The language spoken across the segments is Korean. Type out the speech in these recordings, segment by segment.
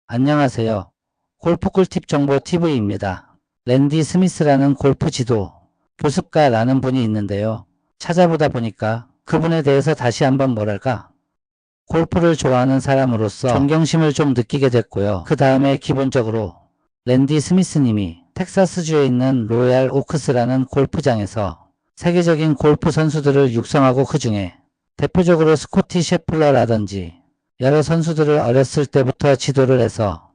안녕하세요. 골프 꿀팁 정보 TV입니다. 랜디 스미스라는 골프 지도 교습가라는 분이 있는데요. 찾아보다 보니까 그분에 대해서 다시 한번 뭐랄까 골프를 좋아하는 사람으로서 존경심을 좀 느끼게 됐고요. 그 다음에 기본적으로 랜디 스미스님이 텍사스주에 있는 로얄 오크스라는 골프장에서 세계적인 골프 선수들을 육성하고 그 중에 대표적으로 스코티 셰플러라든지 여러 선수들을 어렸을 때부터 지도를 해서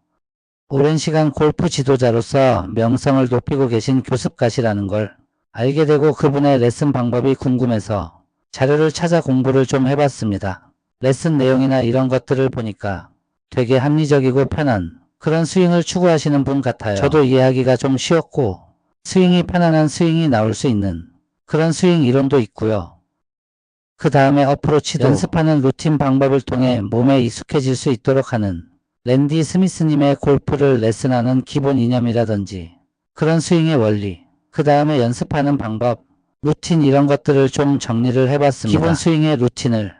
오랜 시간 골프 지도자로서 명성을 높이고 계신 교습가시라는 걸 알게 되고 그분의 레슨 방법이 궁금해서 자료를 찾아 공부를 좀 해봤습니다. 레슨 내용이나 이런 것들을 보니까 되게 합리적이고 편한 그런 스윙을 추구하시는 분 같아요. 저도 이해하기가 좀 쉬웠고 스윙이 편안한 스윙이 나올 수 있는 그런 스윙 이론도 있고요. 그 다음에 어프로치도 연습하는 루틴 방법을 통해 몸에 익숙해질 수 있도록 하는 랜디 스미스님의 골프를 레슨하는 기본 이념이라든지 그런 스윙의 원리, 그 다음에 연습하는 방법, 루틴 이런 것들을 좀 정리를 해봤습니다. 기본 스윙의 루틴을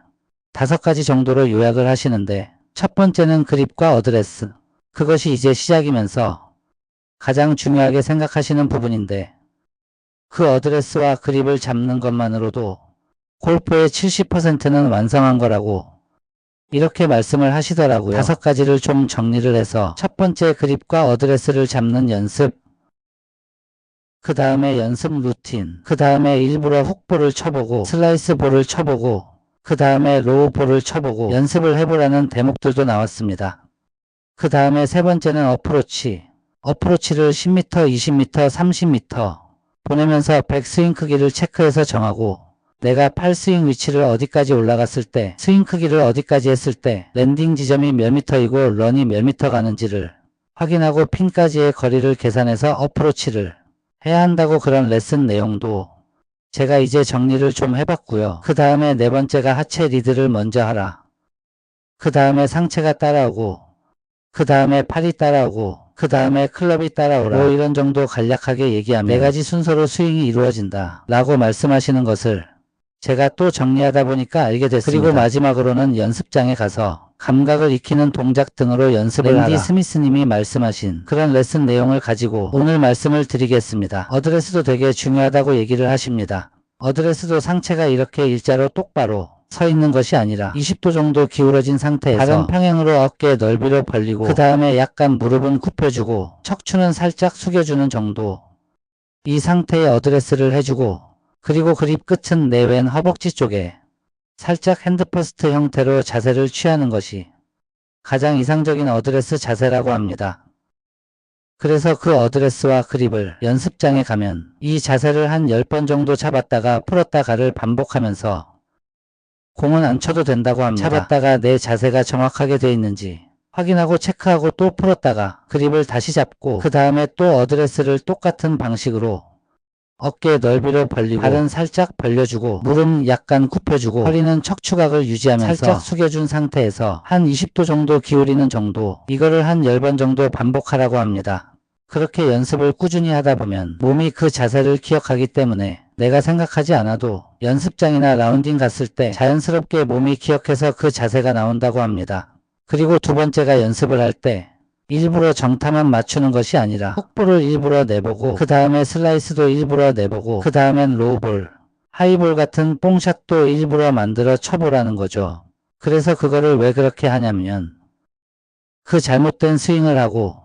5가지 정도로 요약을 하시는데 첫 번째는 그립과 어드레스, 그것이 이제 시작이면서 가장 중요하게 생각하시는 부분인데 그 어드레스와 그립을 잡는 것만으로도 골프의 70%는 완성한 거라고 이렇게 말씀을 하시더라고요. 5가지를 좀 정리를 해서 첫 번째 그립과 어드레스를 잡는 연습, 그 다음에 연습 루틴, 그 다음에 일부러 훅볼을 쳐보고 슬라이스 볼을 쳐보고 그 다음에 로우 볼을 쳐보고 연습을 해보라는 대목들도 나왔습니다. 그 다음에 세 번째는 어프로치를 10m, 20m, 30m 보내면서 백스윙 크기를 체크해서 정하고 내가 팔 스윙 위치를 어디까지 올라갔을 때, 스윙 크기를 어디까지 했을 때, 랜딩 지점이 몇 미터이고 런이 몇 미터 가는지를 확인하고 핀까지의 거리를 계산해서 어프로치를 해야 한다고 그런 레슨 내용도 제가 이제 정리를 좀 해봤고요. 그 다음에 네 번째가 하체 리드를 먼저 하라. 그 다음에 상체가 따라오고, 그 다음에 팔이 따라오고, 그 다음에 클럽이 따라오라. 뭐 이런 정도 간략하게 얘기하면 4가지 순서로 스윙이 이루어진다 라고 말씀하시는 것을 제가 또 정리하다 보니까 알게 됐습니다. 그리고 마지막으로는 연습장에 가서 감각을 익히는 동작 등으로 연습을 하라. 랜디 스미스님이 말씀하신 그런 레슨 내용을 가지고 오늘 말씀을 드리겠습니다. 어드레스도 되게 중요하다고 얘기를 하십니다. 어드레스도 상체가 이렇게 일자로 똑바로 서 있는 것이 아니라 20도 정도 기울어진 상태에서 바른 평행으로 어깨 넓이로 벌리고 그 다음에 약간 무릎은 굽혀주고 척추는 살짝 숙여주는 정도, 이 상태의 어드레스를 해주고 그리고 그립 끝은 내왼 허벅지 쪽에 살짝 핸드퍼스트 형태로 자세를 취하는 것이 가장 이상적인 어드레스 자세라고 합니다. 그래서 그 어드레스와 그립을 연습장에 가면 이 자세를 한 10번 정도 잡았다가 풀었다가를 반복하면서 공은 안 쳐도 된다고 합니다. 잡았다가 내 자세가 정확하게 되어 있는지 확인하고 체크하고 또 풀었다가 그립을 다시 잡고 그 다음에 또 어드레스를 똑같은 방식으로 어깨 넓이를 벌리고 발은 살짝 벌려주고 무릎 약간 굽혀주고 허리는 척추각을 유지하면서 살짝 숙여준 상태에서 한 20도 정도 기울이는 정도, 이거를 한 10번 정도 반복하라고 합니다. 그렇게 연습을 꾸준히 하다 보면 몸이 그 자세를 기억하기 때문에 내가 생각하지 않아도 연습장이나 라운딩 갔을 때 자연스럽게 몸이 기억해서 그 자세가 나온다고 합니다. 그리고 두 번째가 연습을 할 때 일부러 정타만 맞추는 것이 아니라 훅볼을 일부러 내보고 그 다음에 슬라이스도 일부러 내보고 그 다음엔 로우볼, 하이볼 같은 뽕샷도 일부러 만들어 쳐보라는 거죠. 그래서 그거를 왜 그렇게 하냐면 그 잘못된 스윙을 하고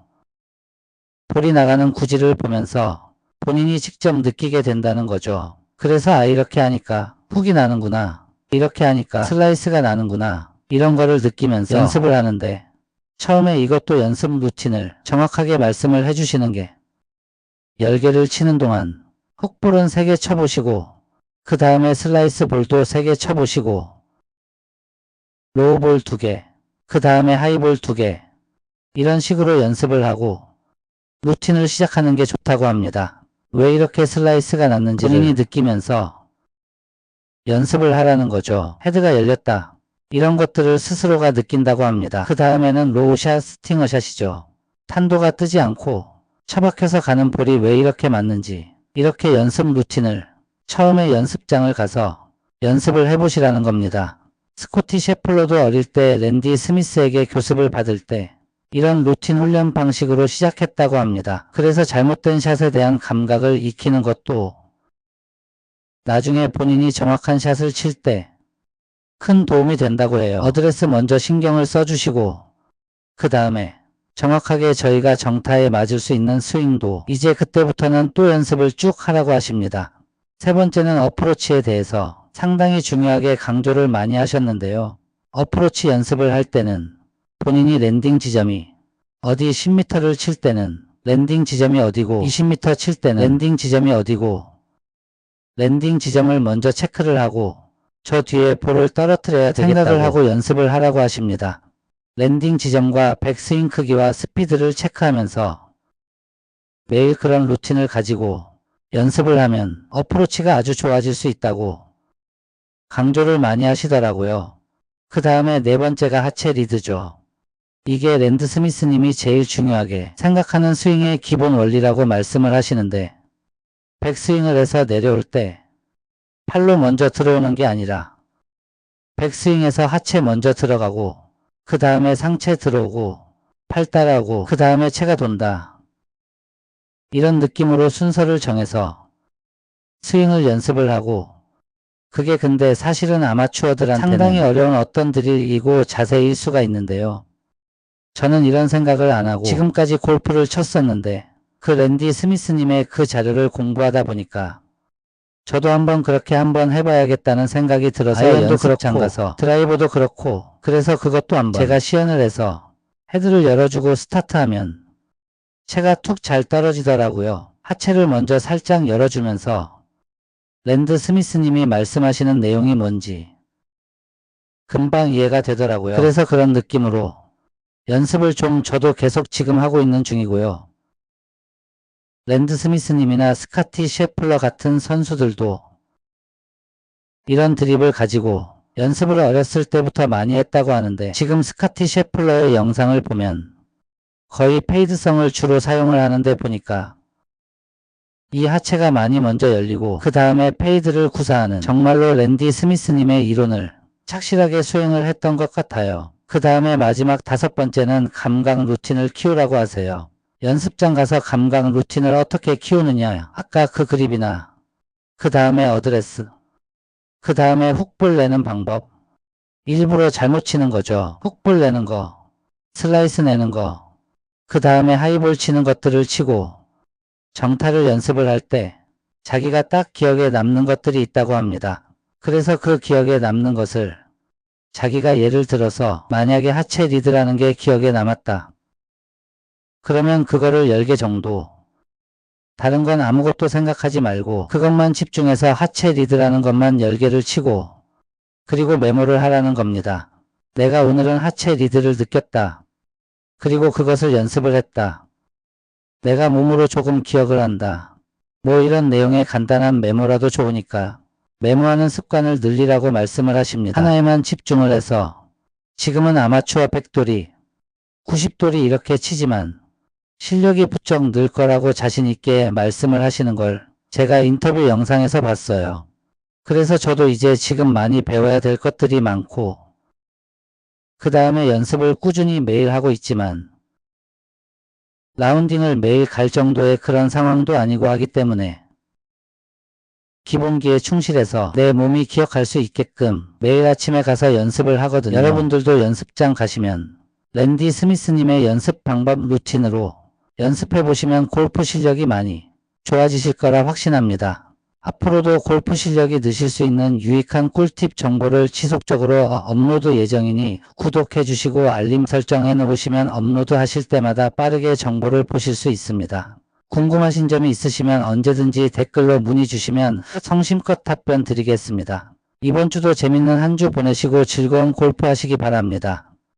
볼이 나가는 구질을 보면서 본인이 직접 느끼게 된다는 거죠. 그래서 이렇게 하니까 훅이 나는구나, 이렇게 하니까 슬라이스가 나는구나, 이런 거를 느끼면서 연습을 하는데 처음에 이것도 연습 루틴을 정확하게 말씀을 해주시는 게 10개를 치는 동안 훅볼은 3개 쳐보시고 그 다음에 슬라이스 볼도 3개 쳐보시고 로우볼 2개, 그 다음에 하이볼 2개, 이런 식으로 연습을 하고 루틴을 시작하는 게 좋다고 합니다. 왜 이렇게 슬라이스가 났는지를 본인이 느끼면서 연습을 하라는 거죠. 헤드가 열렸다, 이런 것들을 스스로가 느낀다고 합니다. 그 다음에는 로우샷, 스팅어샷이죠. 탄도가 뜨지 않고 처박혀서 가는 볼이 왜 이렇게 맞는지 이렇게 연습 루틴을 처음에 연습장을 가서 연습을 해보시라는 겁니다. 스코티 셰플러도 어릴 때 랜디 스미스에게 교습을 받을 때 이런 루틴 훈련 방식으로 시작했다고 합니다. 그래서 잘못된 샷에 대한 감각을 익히는 것도 나중에 본인이 정확한 샷을 칠 때 큰 도움이 된다고 해요. 어드레스 먼저 신경을 써주시고 그 다음에 정확하게 저희가 정타에 맞을 수 있는 스윙도 이제 그때부터는 또 연습을 쭉 하라고 하십니다. 세 번째는 어프로치에 대해서 상당히 중요하게 강조를 많이 하셨는데요. 어프로치 연습을 할 때는 본인이 랜딩 지점이 어디 10m를 칠 때는 랜딩 지점이 어디고 20m 칠 때는 랜딩 지점이 어디고 랜딩 지점을 먼저 체크를 하고 저 뒤에 볼을 떨어뜨려야 되겠다고 생각을 하고 연습을 하라고 하십니다. 랜딩 지점과 백스윙 크기와 스피드를 체크하면서 매일 그런 루틴을 가지고 연습을 하면 어프로치가 아주 좋아질 수 있다고 강조를 많이 하시더라고요. 그 다음에 네 번째가 하체 리드죠. 이게 랜드 스미스님이 제일 중요하게 생각하는 스윙의 기본 원리라고 말씀을 하시는데 백스윙을 해서 내려올 때 팔로 먼저 들어오는 게 아니라 백스윙에서 하체 먼저 들어가고 그 다음에 상체 들어오고 팔 따라오고 그 다음에 체가 돈다. 이런 느낌으로 순서를 정해서 스윙을 연습을 하고 그게 근데 사실은 아마추어들한테는 상당히 어려운 어떤 드릴이고 자세일 수가 있는데요. 저는 이런 생각을 안 하고 지금까지 골프를 쳤었는데 그 랜디 스미스님의 그 자료를 공부하다 보니까 저도 한번 해봐야겠다는 생각이 들어서 아이언도 그렇고 가서 드라이버도 그렇고 그래서 그것도 한번 제가 시연을 해서 헤드를 열어주고 스타트하면 채가 툭 잘 떨어지더라고요. 하체를 먼저 살짝 열어주면서 랜드 스미스님이 말씀하시는 내용이 뭔지 금방 이해가 되더라고요. 그래서 그런 느낌으로 연습을 좀 저도 계속 지금 하고 있는 중이고요. 랜드 스미스님이나 스카티 셰플러 같은 선수들도 이런 드립을 가지고 연습을 어렸을 때부터 많이 했다고 하는데 지금 스카티 셰플러의 영상을 보면 거의 페이드성을 주로 사용을 하는데 보니까 이 하체가 많이 먼저 열리고 그 다음에 페이드를 구사하는 정말로 랜디 스미스님의 이론을 착실하게 수행을 했던 것 같아요. 그 다음에 마지막 다섯 번째는 감각 루틴을 키우라고 하세요. 연습장 가서 감각 루틴을 어떻게 키우느냐. 아까 그 그립이나 그 다음에 어드레스 그 다음에 훅볼 내는 방법. 일부러 잘못 치는 거죠. 훅볼 내는 거, 슬라이스 내는 거, 그 다음에 하이볼 치는 것들을 치고 정타를 연습을 할 때 자기가 딱 기억에 남는 것들이 있다고 합니다. 그래서 그 기억에 남는 것을 자기가 예를 들어서 만약에 하체 리드라는 게 기억에 남았다. 그러면 그거를 10개 정도 다른 건 아무것도 생각하지 말고 그것만 집중해서 하체 리드라는 것만 10개를 치고 그리고 메모를 하라는 겁니다. 내가 오늘은 하체 리드를 느꼈다. 그리고 그것을 연습을 했다. 내가 몸으로 조금 기억을 한다. 뭐 이런 내용의 간단한 메모라도 좋으니까 메모하는 습관을 늘리라고 말씀을 하십니다. 하나에만 집중을 해서 지금은 아마추어 100돌이 90돌이 이렇게 치지만 실력이 부쩍 늘 거라고 자신 있게 말씀을 하시는 걸 제가 인터뷰 영상에서 봤어요. 그래서 저도 이제 지금 많이 배워야 될 것들이 많고 그 다음에 연습을 꾸준히 매일 하고 있지만 라운딩을 매일 갈 정도의 그런 상황도 아니고 하기 때문에 기본기에 충실해서 내 몸이 기억할 수 있게끔 매일 아침에 가서 연습을 하거든요. 여러분들도 연습장 가시면 랜디 스미스님의 연습 방법 루틴으로 연습해보시면 골프 실력이 많이 좋아지실 거라 확신합니다. 앞으로도 골프 실력이 느실 수 있는 유익한 꿀팁 정보를 지속적으로 업로드 예정이니 구독해주시고 알림 설정해 놓으시면 업로드 하실 때마다 빠르게 정보를 보실 수 있습니다. 궁금하신 점이 있으시면 언제든지 댓글로 문의 주시면 성심껏 답변 드리겠습니다. 이번 주도 재밌는 한 주 보내시고 즐거운 골프 하시기 바랍니다.